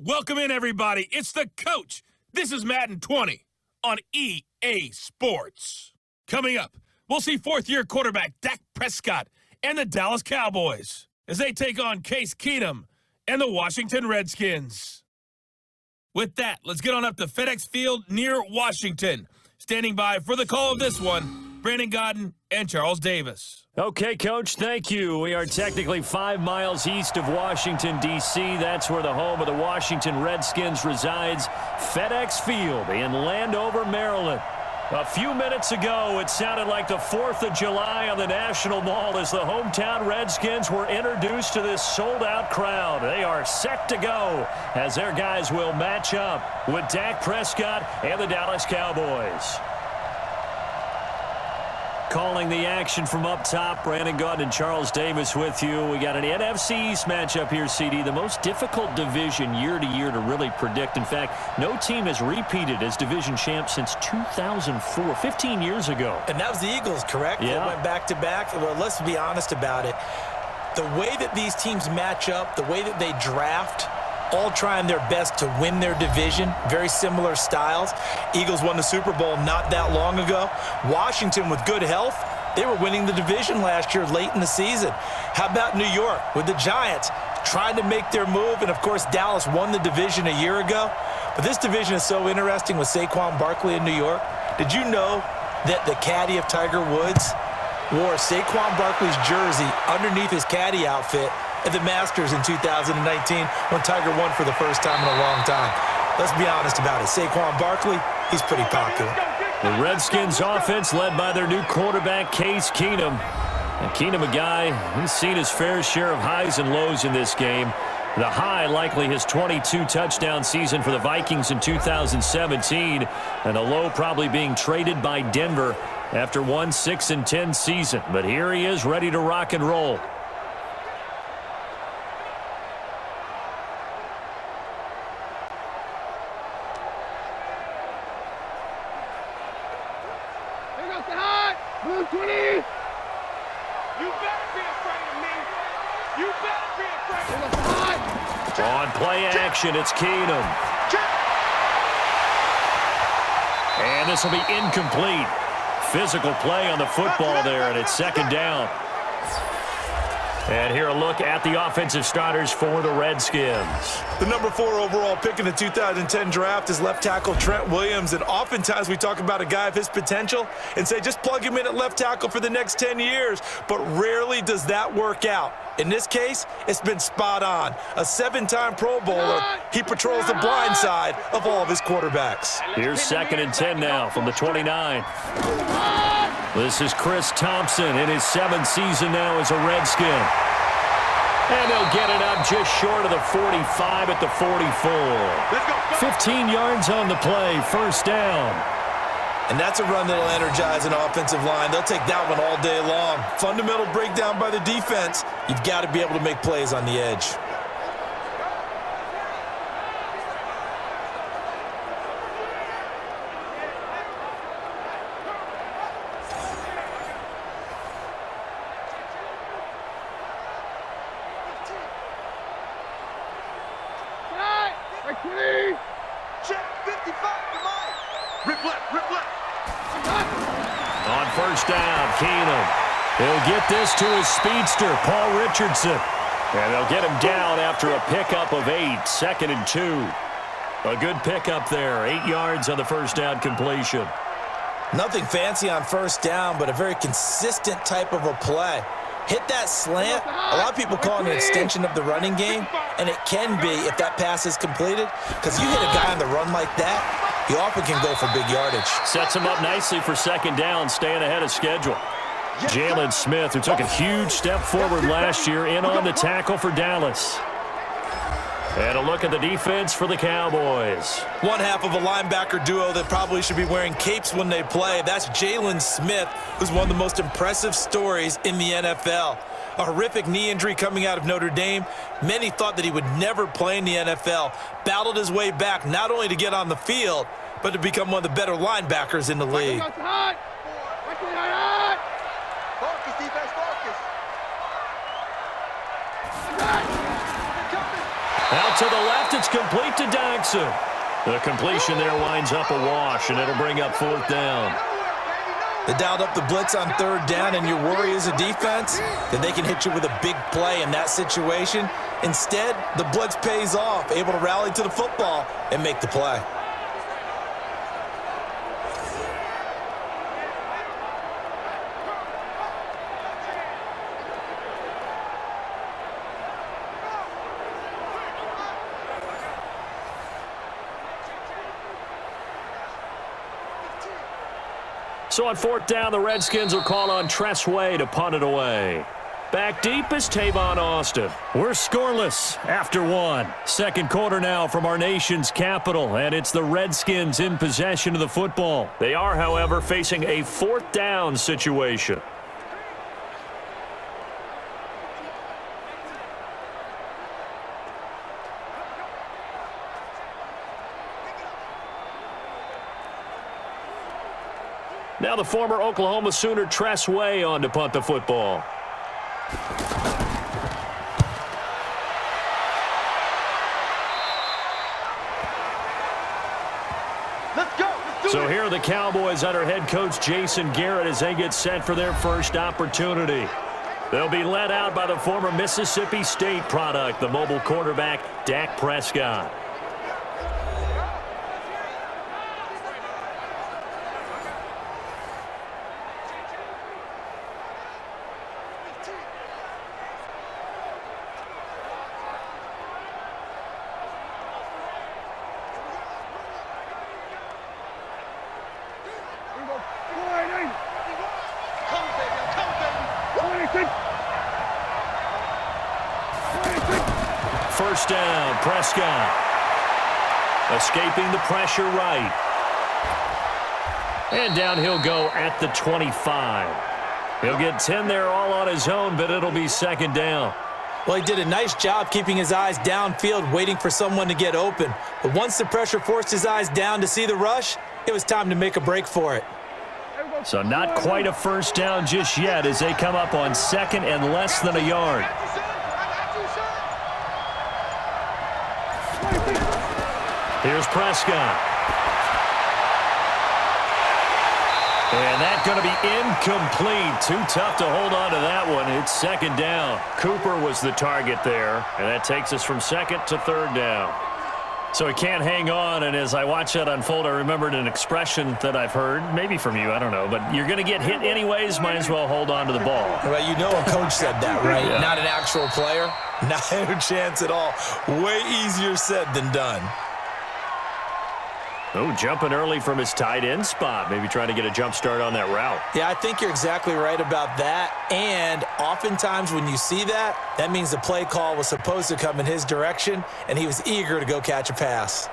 Welcome in, everybody. It's the coach. This is Madden 20 on EA Sports. Coming up, we'll see fourth-year quarterback Dak Prescott and the Dallas Cowboys as they take on Case Keenum and the Washington Redskins. With that, let's get on up to FedEx Field near Washington. Standing by for the call of this one, Brandon Godden and Charles Davis. Okay, Coach, thank you. We are technically 5 miles east of Washington, D.C. That's where the home of the Washington Redskins resides, FedEx Field in Landover, Maryland. A few minutes ago, it sounded like the 4th of July on the National Mall as the hometown Redskins were introduced to this sold-out crowd. They are set to go as their guys will match up with Dak Prescott and the Dallas Cowboys. Calling the action from up top, Brandon Godden and Charles Davis with you. We got an NFC East matchup here, CD. The most difficult division year to year to really predict. In fact, no team has repeated as division champ since 2004, 15 years ago. And that was the Eagles, correct? Yeah. They went back-to-back. Well, let's be honest about it. The way that these teams match up, the way that they draft, all trying their best to win their division, very similar styles. Eagles won the Super Bowl not that long ago. Washington, with good health, they were winning the division last year late in the season. How about New York with the Giants trying to make their move? And, of course, Dallas won the division a year ago. But this division is so interesting with Saquon Barkley in New York. Did you know that the caddy of Tiger Woods wore Saquon Barkley's jersey underneath his caddy outfit at the Masters in 2019 when Tiger won for the first time in a long time? Let's be honest about it. Saquon Barkley, he's pretty popular. The Redskins offense led by their new quarterback, Case Keenum. And Keenum, a guy who's seen his fair share of highs and lows in this game. The high, likely his 22-touchdown season for the Vikings in 2017. And the low probably being traded by Denver after one 6-10 season. But here he is ready to rock and roll. Blue 20! You better be afraid of me! You better be afraid of me! On play action, it's Keenum. And this will be incomplete. Physical play on the football there, and it's second down. And here a look at the offensive starters for the Redskins. The number 4 overall pick in the 2010 draft is left tackle Trent Williams. And oftentimes we talk about a guy of his potential and say just plug him in at left tackle for the next 10 years. But rarely does that work out. In this case, it's been spot on. A 7-time Pro Bowler, he patrols the blind side of all of his quarterbacks. Here's 2nd and 10 now from the 29. This is Chris Thompson in his 7th season now as a Redskin. And they'll get it up just short of the 45 at the 44. 15 yards on the play, first down. And that's a run that'll energize an offensive line. They'll take that one all day long. Fundamental breakdown by the defense. You've got to be able to make plays on the edge. Check 55 to mine! Rip left! On first down, Keenum. He'll get this to his speedster, Paul Richardson. And they'll get him down after a pickup of 8, 2nd and 2. A good pickup there, 8 yards on the first down completion. Nothing fancy on first down, but a very consistent type of a play. Hit that slant. A lot of people call it an extension of the running game, and it can be if that pass is completed, because you hit a guy on the run like that, he often can go for big yardage. Sets him up nicely for second down, staying ahead of schedule. Jalen Smith, who took a huge step forward last year, in on the tackle for Dallas. And a look at the defense for the Cowboys. One half of a linebacker duo that probably should be wearing capes when they play. That's Jalen Smith, who's one of the most impressive stories in the NFL. A horrific knee injury coming out of Notre Dame. Many thought that he would never play in the NFL. Battled his way back not only to get on the field, but to become one of the better linebackers in the league. Focus, defense, focus! Out to the left, it's complete to Dodson. The completion there winds up a wash, and it'll bring up 4th down. They dialed up the blitz on 3rd down, and your worry as a defense that they can hit you with a big play in that situation. Instead, the blitz pays off, able to rally to the football and make the play. So on 4th down, the Redskins will call on Tress Way to punt it away. Back deep is Tavon Austin. We're scoreless after 1. Second quarter now from our nation's capital, and it's the Redskins in possession of the football. They are, however, facing a 4th down situation. Now the former Oklahoma Sooner Tress Way on to punt the football. Let's go. So here are the Cowboys under head coach Jason Garrett as they get set for their first opportunity. They'll be led out by the former Mississippi State product, the mobile quarterback Dak Prescott. First down, Prescott. Escaping the pressure right. And down he'll go at the 25. He'll get 10 there all on his own, but it'll be 2nd down. Well, he did a nice job keeping his eyes downfield, waiting for someone to get open. But once the pressure forced his eyes down to see the rush, it was time to make a break for it. So not quite a first down just yet as they come up on 2nd and less than a yard. Here's Prescott. And that's going to be incomplete. Too tough to hold on to that one. It's 2nd down. Cooper was the target there, and that takes us from 2nd to 3rd down. So he can't hang on, and as I watch that unfold, I remembered an expression that I've heard, maybe from you, I don't know, but you're going to get hit anyways, might as well hold on to the ball. Well, you know a coach said that, right? Yeah. Not an actual player. Not a chance at all. Way easier said than done. Oh, jumping early from his tight end spot. Maybe trying to get a jump start on that route. Yeah, I think you're exactly right about that. And oftentimes when you see that, that means the play call was supposed to come in his direction, and he was eager to go catch a pass.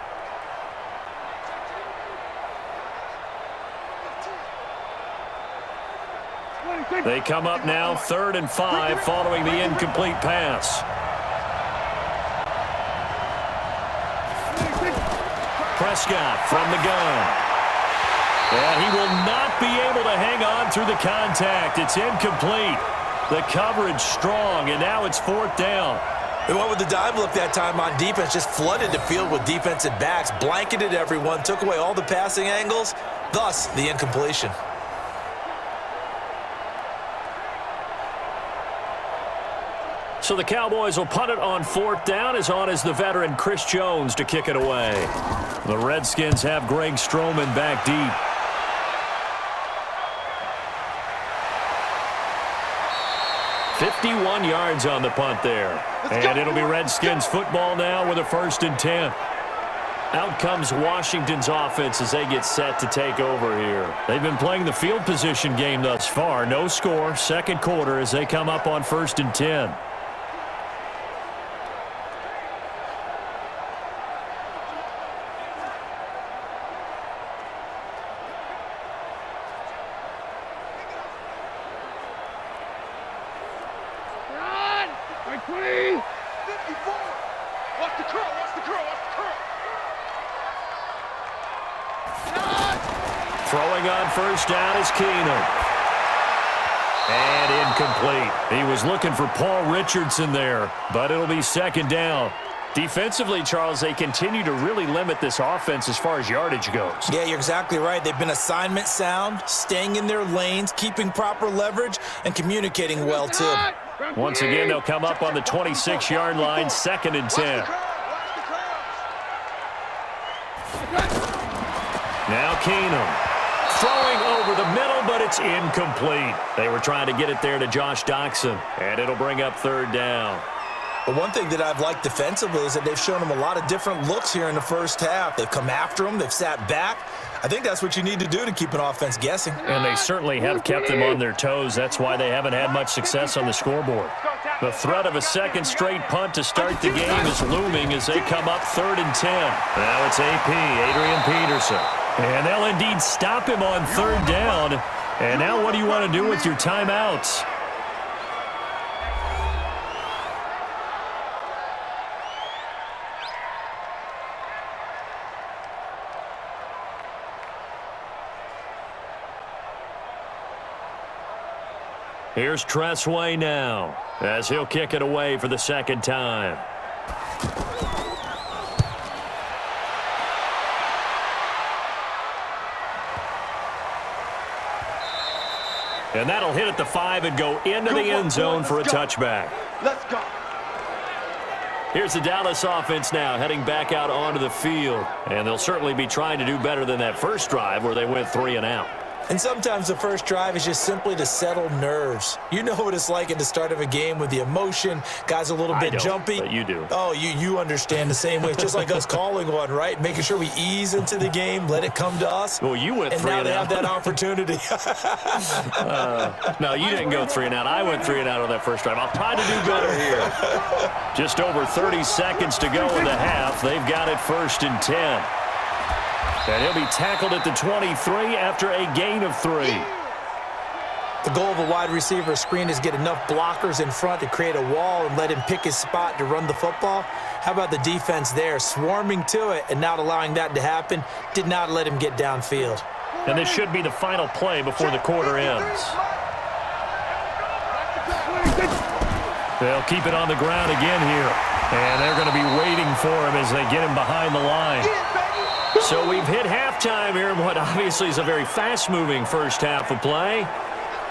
They come up now 3rd and 5 following the incomplete pass. Prescott from the gun. And he will not be able to hang on through the contact. It's incomplete. The coverage strong, and now it's 4th down. They went with the dime look that time on defense, just flooded the field with defensive backs, blanketed everyone, took away all the passing angles, thus the incompletion. So the Cowboys will punt it on 4th down, as on is the veteran Chris Jones to kick it away. The Redskins have Greg Stroman back deep. $51 yards on the punt there. And it'll be Redskins football now with a 1st and 10. Out comes Washington's offense as they get set to take over here. They've been playing the field position game thus far. No score, 2nd quarter as they come up on 1st and 10. Throwing on 1st down is Keenum. And incomplete. He was looking for Paul Richardson there, but it'll be 2nd down. Defensively, Charles, they continue to really limit this offense as far as yardage goes. Yeah, you're exactly right. They've been assignment sound, staying in their lanes, keeping proper leverage, and communicating well, too. Once again, they'll come up on the 26-yard line, 2nd and 10. Now Keenum. Throwing over the middle, but it's incomplete. They were trying to get it there to Josh Doctson, and it'll bring up 3rd down. But one thing that I've liked defensively is that they've shown them a lot of different looks here in the first half. They've come after them. They've sat back. I think that's what you need to do to keep an offense guessing. And they certainly have kept them on their toes. That's why they haven't had much success on the scoreboard. The threat of a second straight punt to start the game is looming as they come up 3rd and 10. Now it's AP, Adrian Peterson. And they'll indeed stop him on 3rd down. And now what do you want to do with your timeouts? Here's Tressway now, as he'll kick it away for the 2nd time. And that'll hit at the 5 and go into the end zone for a touchback. Let's go. Here's the Dallas offense now heading back out onto the field. And they'll certainly be trying to do better than that first drive where they went 3 and out. And sometimes the first drive is just simply to settle nerves. You know what it's like at the start of a game with the emotion. Guys a little bit jumpy. But you do. Oh, you understand the same way. It's just like us calling one, right? Making sure we ease into the game, let it come to us. Well, you went 3 and out. And now they have that opportunity. No, you didn't go 3 and out. I went 3 and out on that first drive. I'll try to do better here. Just over 30 seconds to go in the half. They've got it 1st and 10. And he'll be tackled at the 23 after a gain of 3. The goal of a wide receiver screen is get enough blockers in front to create a wall and let him pick his spot to run the football. How about the defense there, swarming to it and not allowing that to happen? Did not let him get downfield. And this should be the final play before the quarter ends. They'll keep it on the ground again here. And they're going to be waiting for him as they get him behind the line. So we've hit halftime here in what obviously is a very fast-moving first half of play.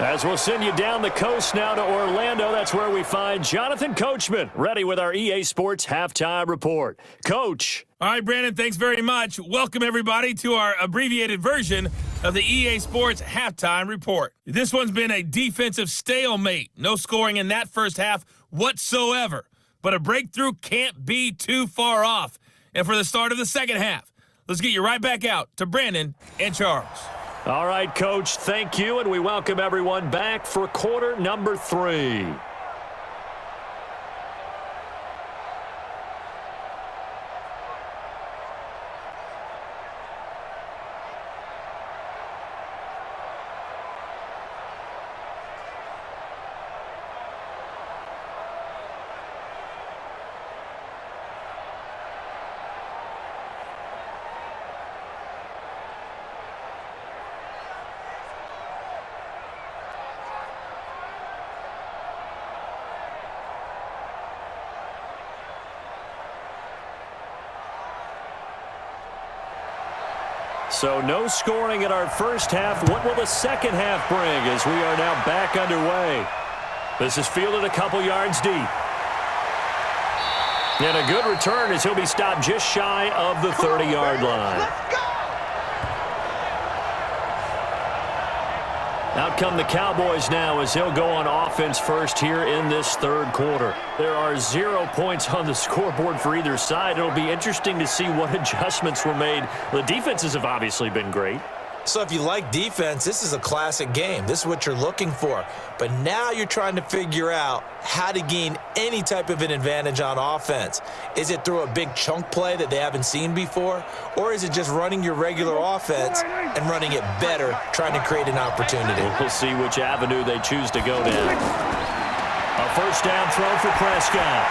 As we'll send you down the coast now to Orlando, that's where we find Jonathan Coachman ready with our EA Sports Halftime Report. Coach. All right, Brandon, thanks very much. Welcome, everybody, to our abbreviated version of the EA Sports Halftime Report. This one's been a defensive stalemate. No scoring in that first half whatsoever. But a breakthrough can't be too far off. And for the start of the second half, let's get you right back out to Brandon and Charles. All right, Coach, thank you, and we welcome everyone back for quarter number 3. So no scoring in our first half. What will the second half bring as we are now back underway? This is fielded a couple yards deep. And a good return as he'll be stopped just shy of the 30-yard line. Out come the Cowboys now as he'll go on offense first here in this third quarter. There are 0 points on the scoreboard for either side. It'll be interesting to see what adjustments were made. The defenses have obviously been great. So if you like defense, this is a classic game. This is what you're looking for. But now you're trying to figure out how to gain any type of an advantage on offense. Is it through a big chunk play that they haven't seen before? Or is it just running your regular offense and running it better, trying to create an opportunity? We'll see which avenue they choose to go down. A first down throw for Prescott.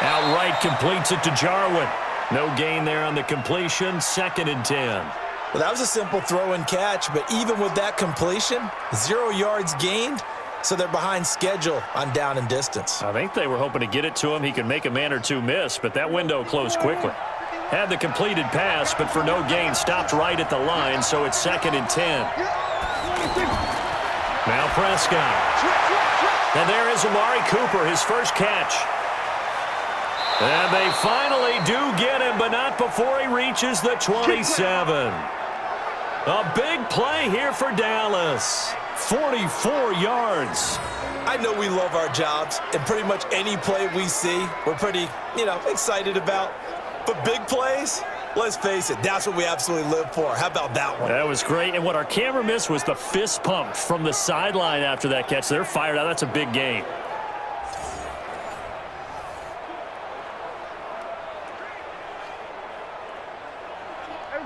Outright completes it to Jarwin. No gain there on the completion. 2nd and 10. Well, that was a simple throw and catch, but even with that completion, 0 yards gained, so they're behind schedule on down and distance. I think they were hoping to get it to him. He could make a man or two miss, but that window closed quickly. Had the completed pass, but for no gain, stopped right at the line, so it's 2nd and 10. Now Prescott. And there is Amari Cooper, his first catch. And they finally do get him, but not before he reaches the 27. A big play here for Dallas. 44 yards. I know we love our jobs, and pretty much any play we see, we're pretty, excited about. But big plays, let's face it, that's what we absolutely live for. How about that one? That was great. And what our camera missed was the fist pump from the sideline after that catch. They're fired out. That's a big gain.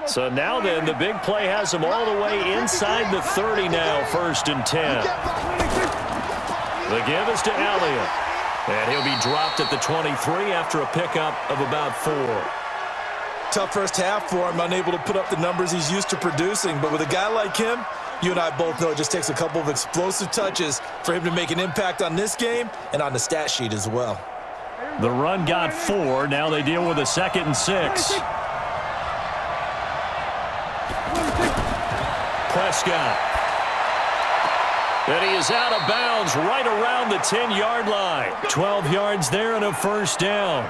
So now then, the big play has them all the way inside the 30 now, 1st and 10. The give is to Elliott. And he'll be dropped at the 23 after a pickup of about 4. Tough first half for him, unable to put up the numbers he's used to producing. But with a guy like him, you and I both know it just takes a couple of explosive touches for him to make an impact on this game and on the stat sheet as well. The run got 4. Now they deal with a 2nd and 6. Prescott. And he is out of bounds right around the 10-yard line. 12 yards there and a first down.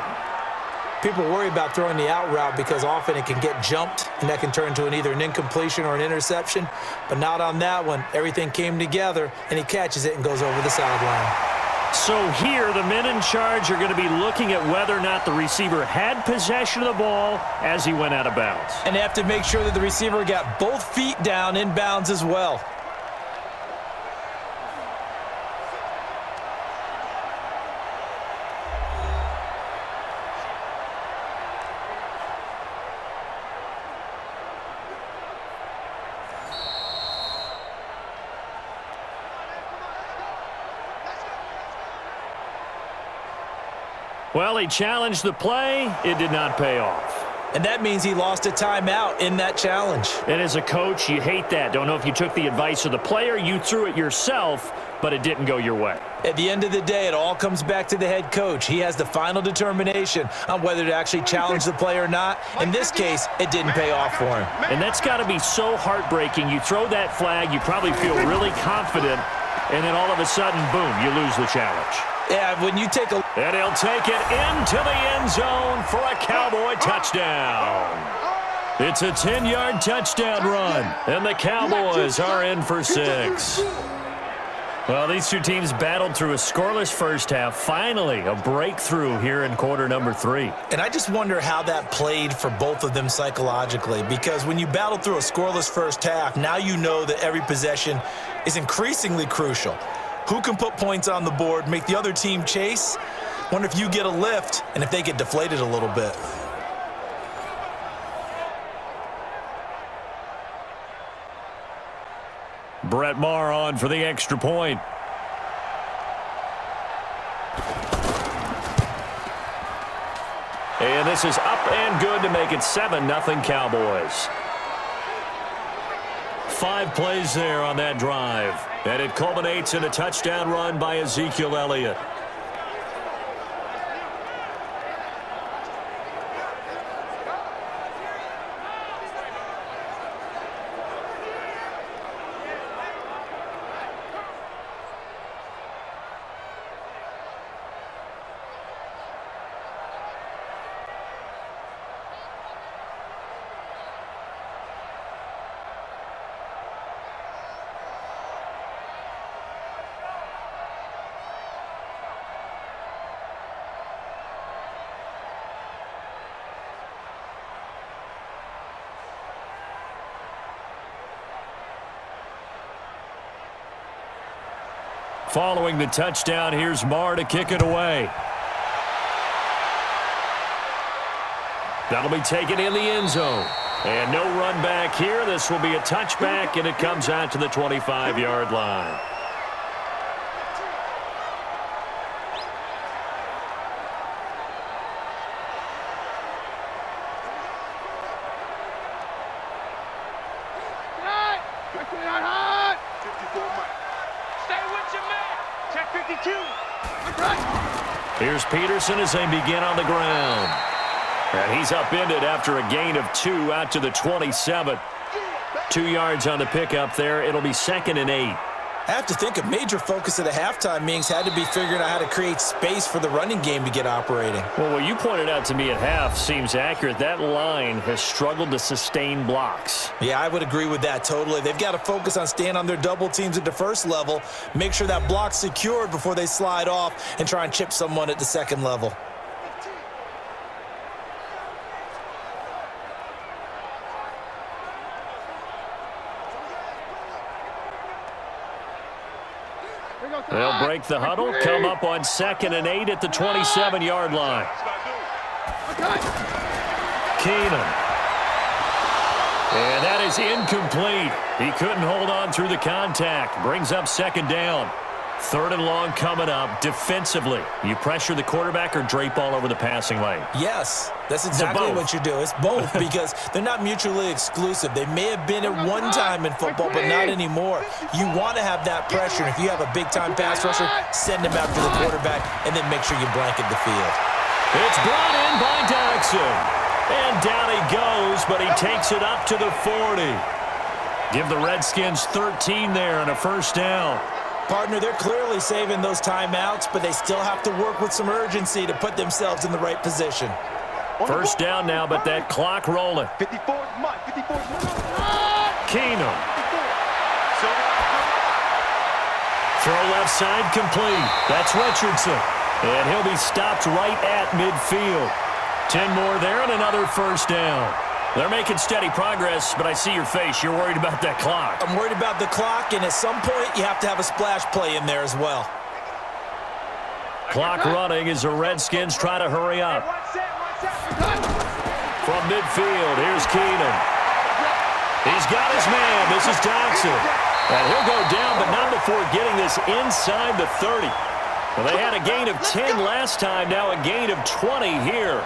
People worry about throwing the out route because often it can get jumped, and that can turn into either an incompletion or an interception. But not on that one. Everything came together, and he catches it and goes over the sideline. So here, the men in charge are going to be looking at whether or not the receiver had possession of the ball as he went out of bounds. And they have to make sure that the receiver got both feet down in bounds as well. Well, he challenged the play. It did not pay off. And that means he lost a timeout in that challenge. And as a coach, you hate that. Don't know if you took the advice of the player, you threw it yourself, but it didn't go your way. At the end of the day, it all comes back to the head coach. He has the final determination on whether to actually challenge the play or not. In this case, it didn't pay off for him. And that's got to be so heartbreaking. You throw that flag, you probably feel really confident, and then all of a sudden, boom, you lose the challenge. Yeah, when you take a... And he'll take it into the end zone for a Cowboy touchdown. It's a 10-yard touchdown run, and the Cowboys are in for 6. Well, these two teams battled through a scoreless first half. Finally, a breakthrough here in quarter number 3. And I just wonder how that played for both of them psychologically, because when you battle through a scoreless first half, now you know that every possession is increasingly crucial. Who can put points on the board, make the other team chase? Wonder if you get a lift and if they get deflated a little bit. Brett Maher on for the extra point. And this is up and good to make it 7-0 Cowboys. 5 plays there on that drive. And it culminates in a touchdown run by Ezekiel Elliott. Following the touchdown, here's Maher to kick it away. That'll be taken in the end zone. And no run back here. This will be a touchback, and it comes out to the 25-yard line. Stay with your man. Check 52. Here's Peterson as they begin on the ground. And he's upended after a gain of 2 out to the 27. 2 yards on the pickup there. It'll be 2nd and 8. I have to think a major focus of the halftime meetings had to be figuring out how to create space for the running game to get operating. Well, what you pointed out to me at half seems accurate. That line has struggled to sustain blocks. Yeah, I would agree with that totally. They've got to focus on staying on their double teams at the first level, make sure that block's secured before they slide off and try and chip someone at the second level. They'll break the huddle, come up on 2nd and 8 at the 27-yard line. Keenum. And that is incomplete. He couldn't hold on through the contact. Brings up 2nd down. 3rd and long coming up. Defensively, you pressure the quarterback or drape all over the passing lane? Yes, that's exactly what you do. It's both because they're not mutually exclusive. They may have been at one time in football, but not anymore. You want to have that pressure. If you have a big-time pass rusher, send him after the quarterback and then make sure you blanket the field. It's brought in by Jackson. And down he goes, but he takes it up to the 40. Give the Redskins 13 there and a 1st down. Partner, they're clearly saving those timeouts, but they still have to work with some urgency to put themselves in the right position. 1st down now, but that clock rolling. 54's month. 54's month. Keenum. Throw left side complete. That's Richardson. And he'll be stopped right at midfield. 10 more there and another 1st down. They're making steady progress, but I see your face. You're worried about that clock. I'm worried about the clock, and at some point, you have to have a splash play in there as well. Clock running as the Redskins try to hurry up. From midfield, here's Keenum. He's got his man. This is Jackson. And he'll go down, but not before getting this inside the 30. Well, they had a gain of 10 last time, now a gain of 20 here.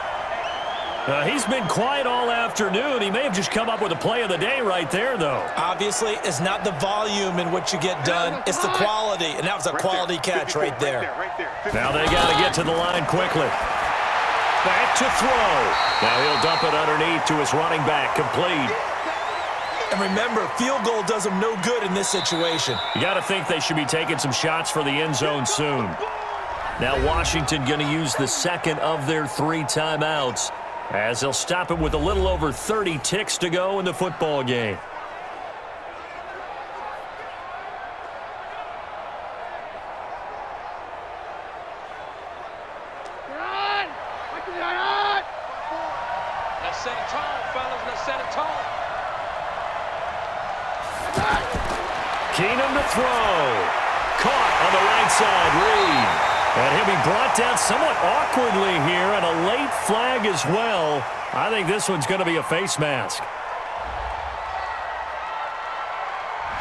He's been quiet all afternoon. He may have just come up with a play of the day right there, though. Obviously, it's not the volume in which you get done. It's the quality, and that was a quality catch right there. Now they got to get to the line quickly. Back to throw. Now he'll dump it underneath to his running back, complete. And remember, field goal does them no good in this situation. You got to think they should be taking some shots for the end zone soon. Now Washington going to use the 2nd of their 3 timeouts, as they'll stop it with a little over 30 ticks to go in the football game. Let's set a tone, fellas. Let's set a tone. Keenum to throw. Caught on the right side, Reed. And he'll be brought down somewhat awkwardly here, and a late flag as well. I think this one's going to be a face mask.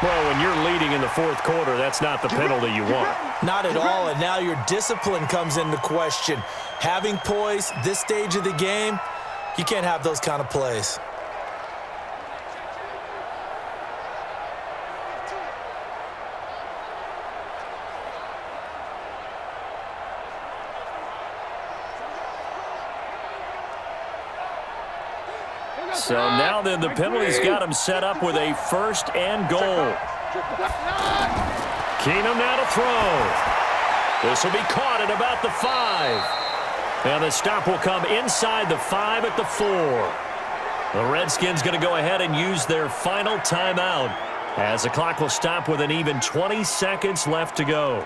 Well, when you're leading in the 4th quarter, that's not the penalty you want. Not at all, and now your discipline comes into question. Having poise this stage of the game, you can't have those kind of plays. So now then the penalty's got him set up with a 1st and goal. Keenum now to throw. This will be caught at about the 5. And the stop will come inside the 5 at the 4. The Redskins going to go ahead and use their final timeout, as the clock will stop with an even 20 seconds left to go.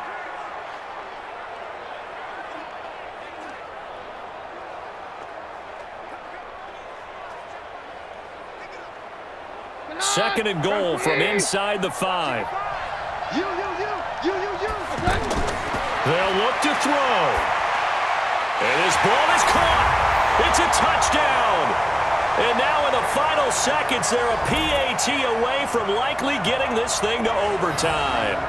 Second and goal from inside the 5. They'll look to throw. And his ball is caught. It's a touchdown. And now in the final seconds, they're a PAT away from likely getting this thing to overtime.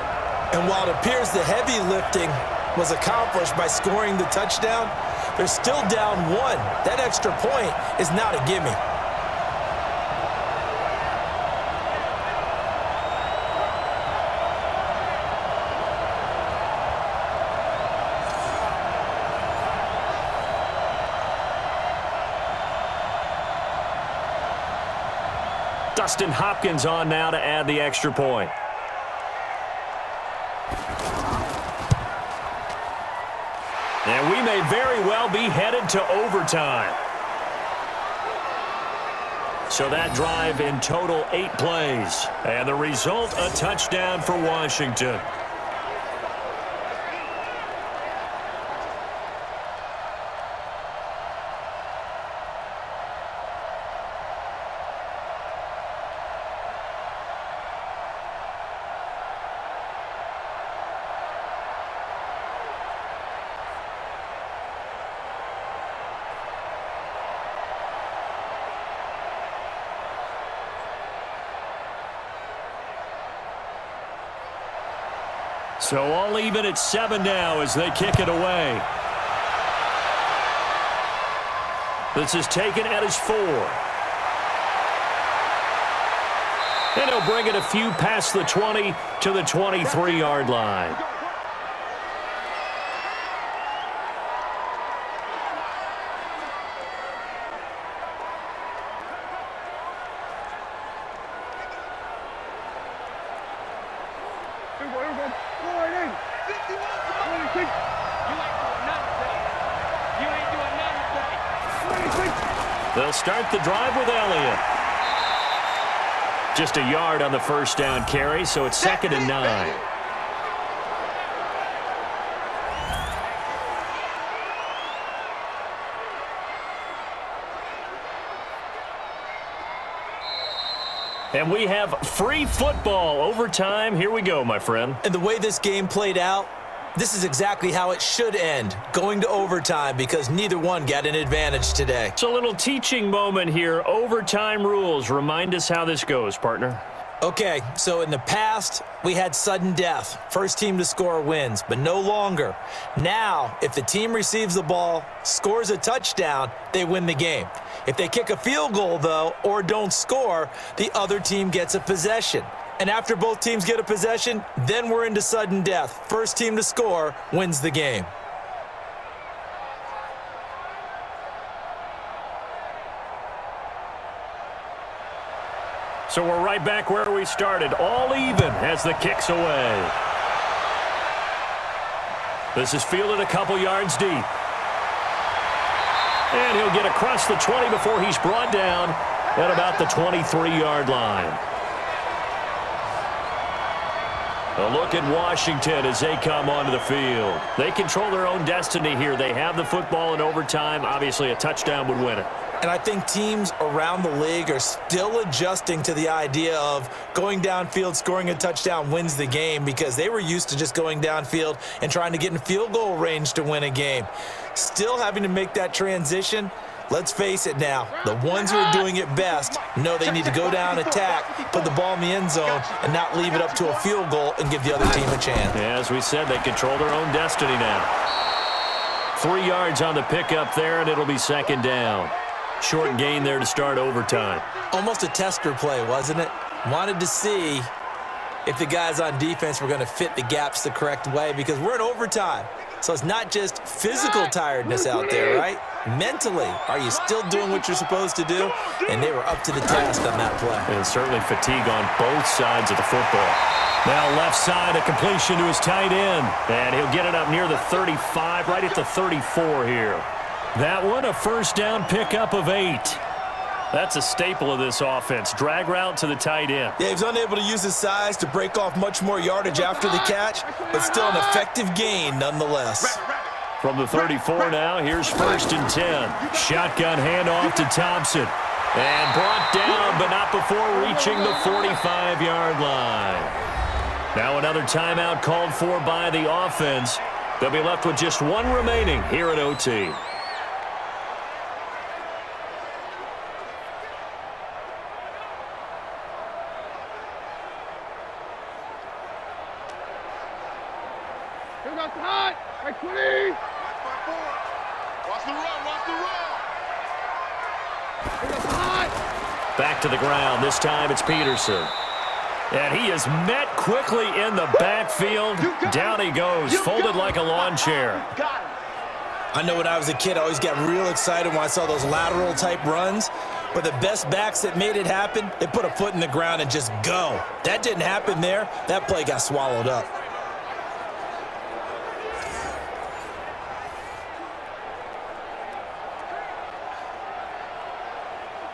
And while it appears the heavy lifting was accomplished by scoring the touchdown, they're still down 1. That extra point is not a gimme. Dustin Hopkins on now to add the extra point. And we may very well be headed to overtime. So that drive in total 8 plays. And the result, a touchdown for Washington. So all even at 7 now as they kick it away. This is taken at his 4. And he'll bring it a few past the 20 to the 23-yard line. They'll start the drive with Elliott. Just a yard on the first down carry, so it's 2nd and 9. And we have free football overtime. Here we go, my friend. And the way this game played out, this is exactly how it should end, going to overtime, because neither one got an advantage today. It's a little teaching moment here. Overtime rules. Remind us how this goes, partner. Okay, so in the past, we had sudden death. First team to score wins, but no longer. Now, if the team receives the ball, scores a touchdown, they win the game. If they kick a field goal, though, or don't score, the other team gets a possession. And after both teams get a possession, then we're into sudden death. First team to score wins the game. So we're right back where we started, all even as the kick's away. This is fielded a couple yards deep. And he'll get across the 20 before he's brought down at about the 23-yard line. A look at Washington as they come onto the field. They control their own destiny here. They have the football in overtime. Obviously, a touchdown would win it. And I think teams around the league are still adjusting to the idea of going downfield, scoring a touchdown wins the game, because they were used to just going downfield and trying to get in field goal range to win a game. Still having to make that transition. Let's face it now, the ones who are doing it best know they need to go down, attack, put the ball in the end zone, and not leave it up to a field goal and give the other team a chance. Yeah, as we said, they control their own destiny now. 3 yards on the pickup there, and it'll be 2nd down. Short gain there to start overtime. Almost a tester play, wasn't it? Wanted to see if the guys on defense were going to fit the gaps the correct way, because we're in overtime. So it's not just physical tiredness out there, right? Mentally, are you still doing what you're supposed to do? And they were up to the task on that play. And certainly fatigue on both sides of the football. Now left side, a completion to his tight end. And he'll get it up near the 35, right at the 34 here. That one, a first down pickup of 8. That's a staple of this offense. Drag route to the tight end. Yeah, he was unable to use his size to break off much more yardage after the catch, but still an effective gain nonetheless. From the 34 now, here's 1st and 10. Shotgun handoff to Thompson. And brought down, but not before reaching the 45-yard line. Now another timeout called for by the offense. They'll be left with just one remaining here at OT. Back to the ground. This time it's Peterson. And he is met quickly in the backfield. Down he goes, folded like a lawn chair. I know when I was a kid, I always got real excited when I saw those lateral type runs. But the best backs that made it happen, they put a foot in the ground and just go. That didn't happen there. That play got swallowed up.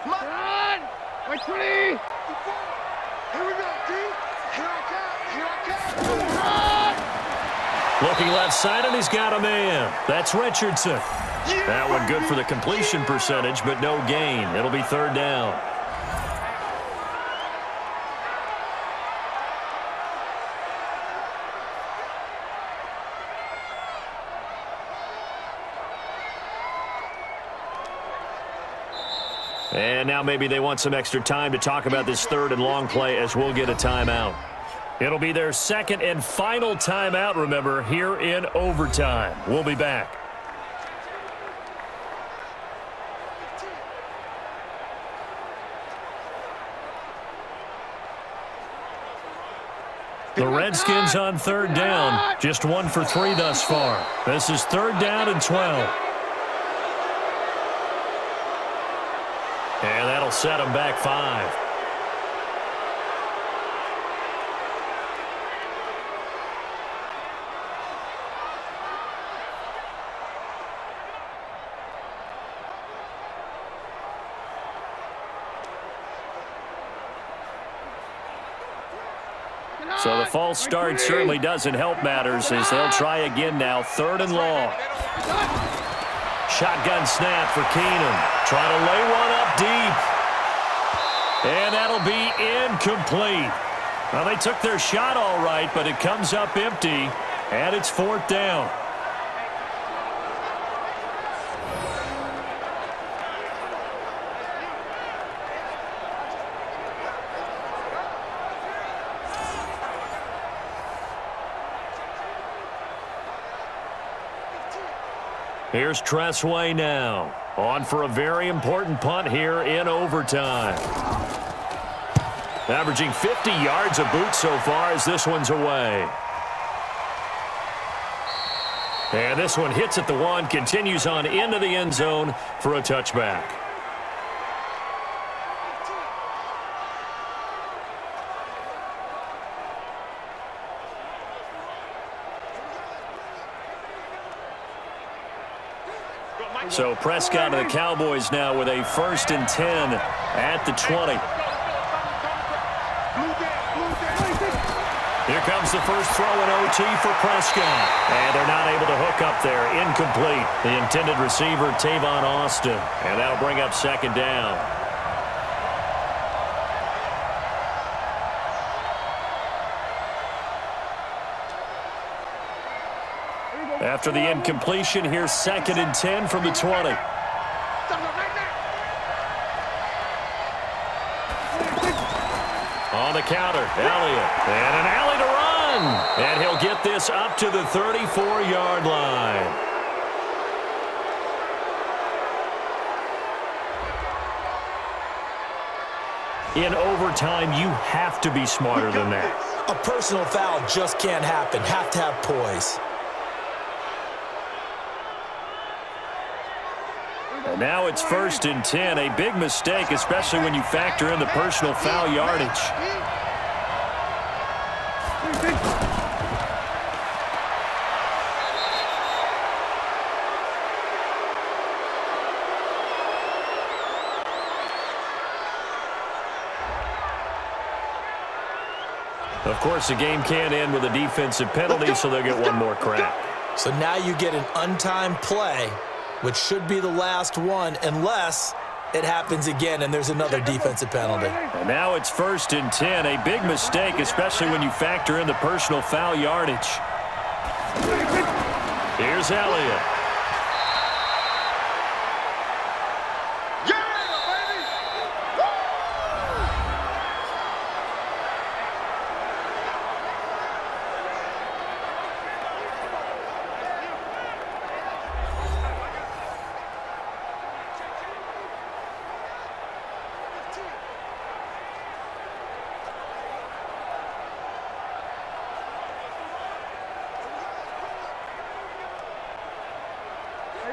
Come on! Like 20! Here we go, T. Here I come. Looking left side, and he's got a man. That's Richardson. That one good for the completion percentage, but no gain. It'll be third down. And now maybe they want some extra time to talk about this third and long play as we'll get a timeout. It'll be their second and final timeout, remember, here in overtime. We'll be back. The Redskins on third down, just 1 for 3 thus far. This is third down and 12. And that'll set them back 5. So the false start certainly doesn't help matters as they'll try again now, third and long. Shotgun snap for Keenum. Trying to lay one up deep. And that'll be incomplete. Well, they took their shot all right, but it comes up empty, and it's fourth down. Here's Tressway now, on for a very important punt here in overtime. Averaging 50 yards a boot so far as this one's away. And this one hits at the 1, continues on into the end zone for a touchback. So Prescott and the Cowboys now with a 1st and 10 at the 20. Here comes the first throw in OT for Prescott. And they're not able to hook up there. Incomplete. The intended receiver, Tavon Austin. And that'll bring up second down. After the incompletion, here's 2nd and 10 from the 20. On the counter, Elliott. And an alley to run. And he'll get this up to the 34-yard line. In overtime, you have to be smarter than that. A personal foul just can't happen. Have to have poise. And now it's 1st and 10. A big mistake, especially when you factor in the personal foul yardage. Of course, the game can't end with a defensive penalty, so they'll get one more crack. So now you get an untimed play, which should be the last one unless it happens again and there's another defensive penalty. And now it's 1st and 10. A big mistake, especially when you factor in the personal foul yardage. Here's Elliott.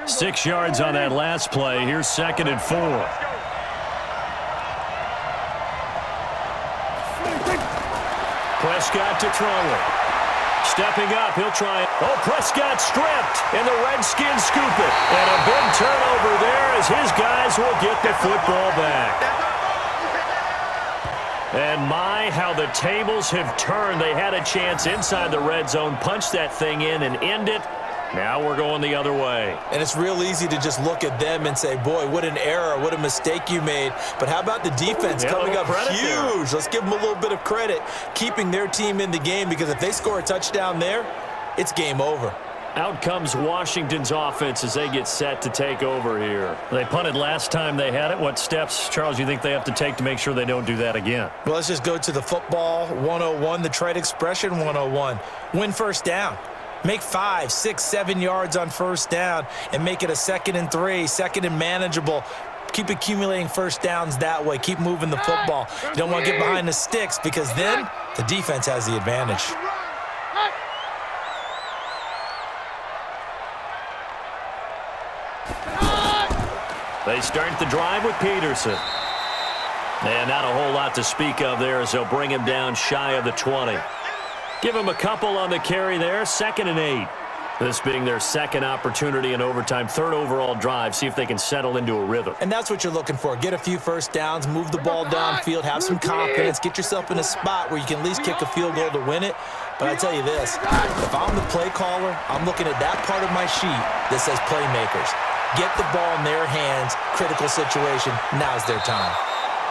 Six yards on that last play. Here's 2nd and 4. Prescott to throw it. Stepping up, he'll try it. Oh, Prescott stripped, and the Redskins scoop it. And a big turnover there as his guys will get the football back. And my, how the tables have turned. They had a chance inside the red zone, punch that thing in and end it. Now we're going the other way. And it's real easy to just look at them and say, boy, what an error, what a mistake you made. But how about the defense coming up huge? There. Let's give them a little bit of credit, keeping their team in the game, because if they score a touchdown there, it's game over. Out comes Washington's offense as they get set to take over here. They punted last time they had it. What steps, Charles, you think they have to take to make sure they don't do that again? Well, let's just go to the football 101, the trade expression 101. Win first down. Make 5, 6, 7 yards on first down and make it a 2nd and 3, 2nd and manageable. Keep accumulating first downs that way. Keep moving the football. You don't want to get behind the sticks because then the defense has the advantage. They start the drive with Peterson. And not a whole lot to speak of there as they'll bring him down shy of the 20. Give him a couple on the carry there, 2nd and 8. This being their second opportunity in overtime, 3rd overall drive, see if they can settle into a rhythm. And that's what you're looking for. Get a few first downs, move the ball downfield, have some confidence, get yourself in a spot where you can at least kick a field goal to win it. But I tell you this, if I'm the play caller, I'm looking at that part of my sheet that says playmakers. Get the ball in their hands, critical situation, now's their time.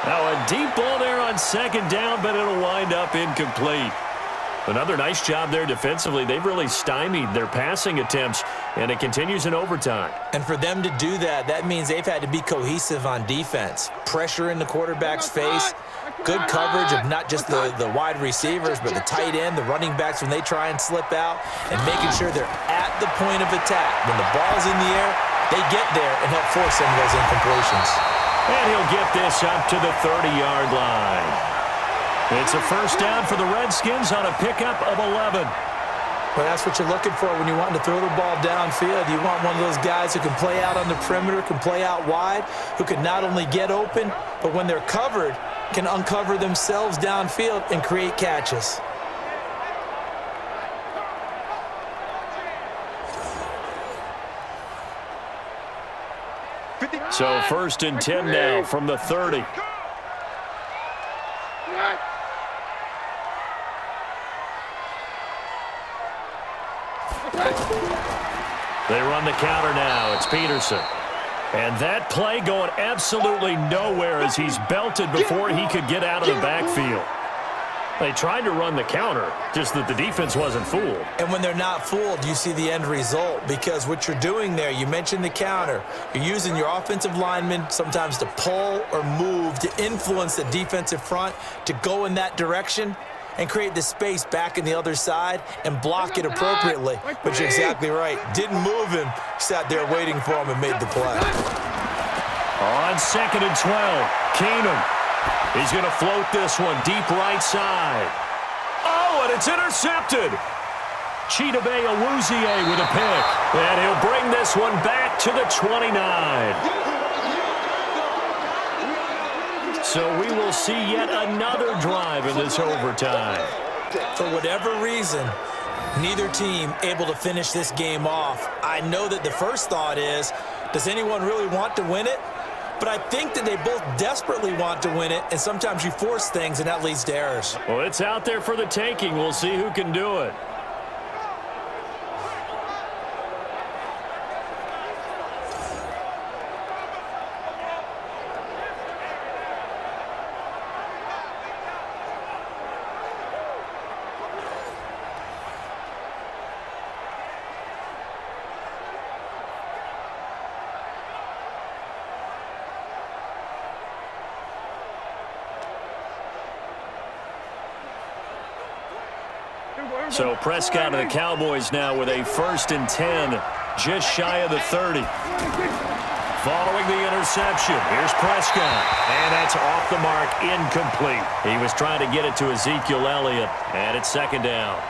Now a deep ball there on 2nd down, but it'll wind up incomplete. Another nice job there defensively. They've really stymied their passing attempts, and it continues in overtime. And for them to do that, that means they've had to be cohesive on defense. Pressure in the quarterback's face, good coverage of not just the wide receivers, but the tight end, the running backs when they try and slip out, and making sure they're at the point of attack. When the ball's in the air, they get there and help force some of those incompletions. And he'll get this up to the 30-yard line. It's a first down for the Redskins on a pickup of 11. Well, that's what you're looking for when you want to throw the ball downfield. You want one of those guys who can play out on the perimeter, can play out wide, who can not only get open, but when they're covered, can uncover themselves downfield and create catches. So 1st and 10 now from the 30. They run the counter now. It's Peterson. And that play going absolutely nowhere as he's belted before he could get out of the backfield. They tried to run the counter, just that the defense wasn't fooled. And when they're not fooled, you see the end result, because what you're doing there, you mentioned the counter. You're using your offensive linemen sometimes to pull or move, to influence the defensive front, to go in that direction and create the space back in the other side and block it appropriately. But you're exactly right. Didn't move him, sat there waiting for him and made the play. On 2nd and 12, Keenum. He's going to float this one deep right side. Oh, and it's intercepted. Chidobe Awuzie with a pick. And he'll bring this one back to the 29. So we will see yet another drive in this overtime. For whatever reason, neither team able to finish this game off. I know that the first thought is, does anyone really want to win it? But I think that they both desperately want to win it, and sometimes you force things, and that leads to errors. Well, it's out there for the taking. We'll see who can do it. So Prescott and the Cowboys now with a 1st and 10, just shy of the 30. Following the interception, here's Prescott. And that's off the mark, incomplete. He was trying to get it to Ezekiel Elliott, and it's 2nd down.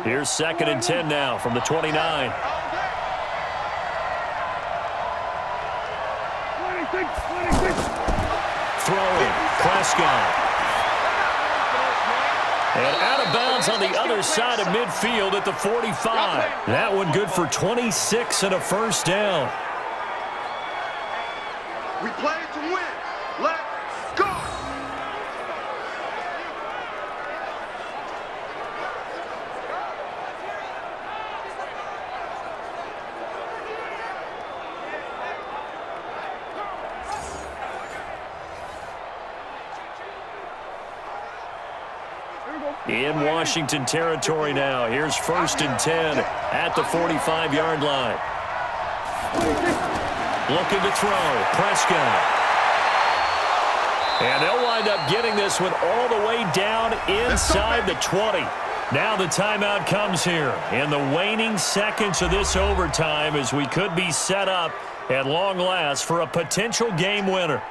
Here's 2nd and 10 now from the 29. Prescott. And out of bounds on the other side of midfield at the 45. That one good for 26 and a first down. We play to win. Let's go. In Washington territory now. Here's 1st and 10 at the 45-yard line. Looking to throw. Prescott. And they'll wind up getting this one all the way down inside the 20. Now the timeout comes here in the waning seconds of this overtime as we could be set up at long last for a potential game winner.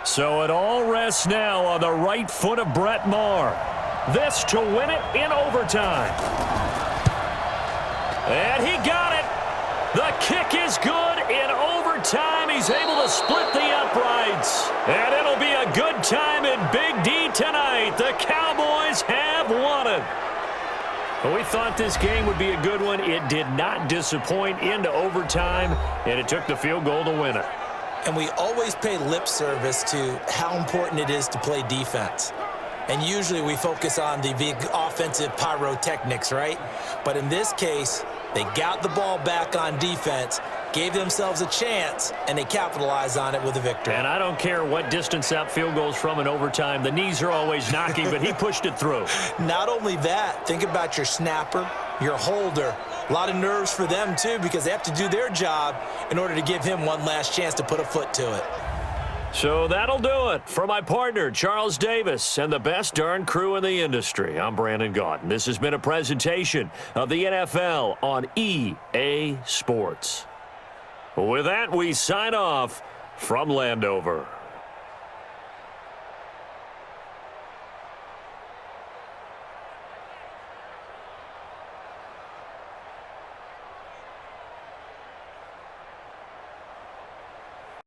So it all rests now on the right foot of Brett Maher. This to win it in overtime. And he got it. The kick is good in overtime. He's able to split the uprights. And it'll be a good time in Big D tonight. The Cowboys have won it. We thought this game would be a good one. It did not disappoint into overtime, and it took the field goal to win it. And we always pay lip service to how important it is to play defense. And usually we focus on the big offensive pyrotechnics, right? But in this case, they got the ball back on defense, gave themselves a chance, and they capitalized on it with a victory. And I don't care what distance that field goes from in overtime. The knees are always knocking, but he pushed it through. Not only that, think about your snapper, your holder. A lot of nerves for them, too, because they have to do their job in order to give him one last chance to put a foot to it. So that'll do it for my partner, Charles Davis, and the best darn crew in the industry. I'm Brandon Gaudin. This has been a presentation of the NFL on EA Sports. With that, we sign off from Landover.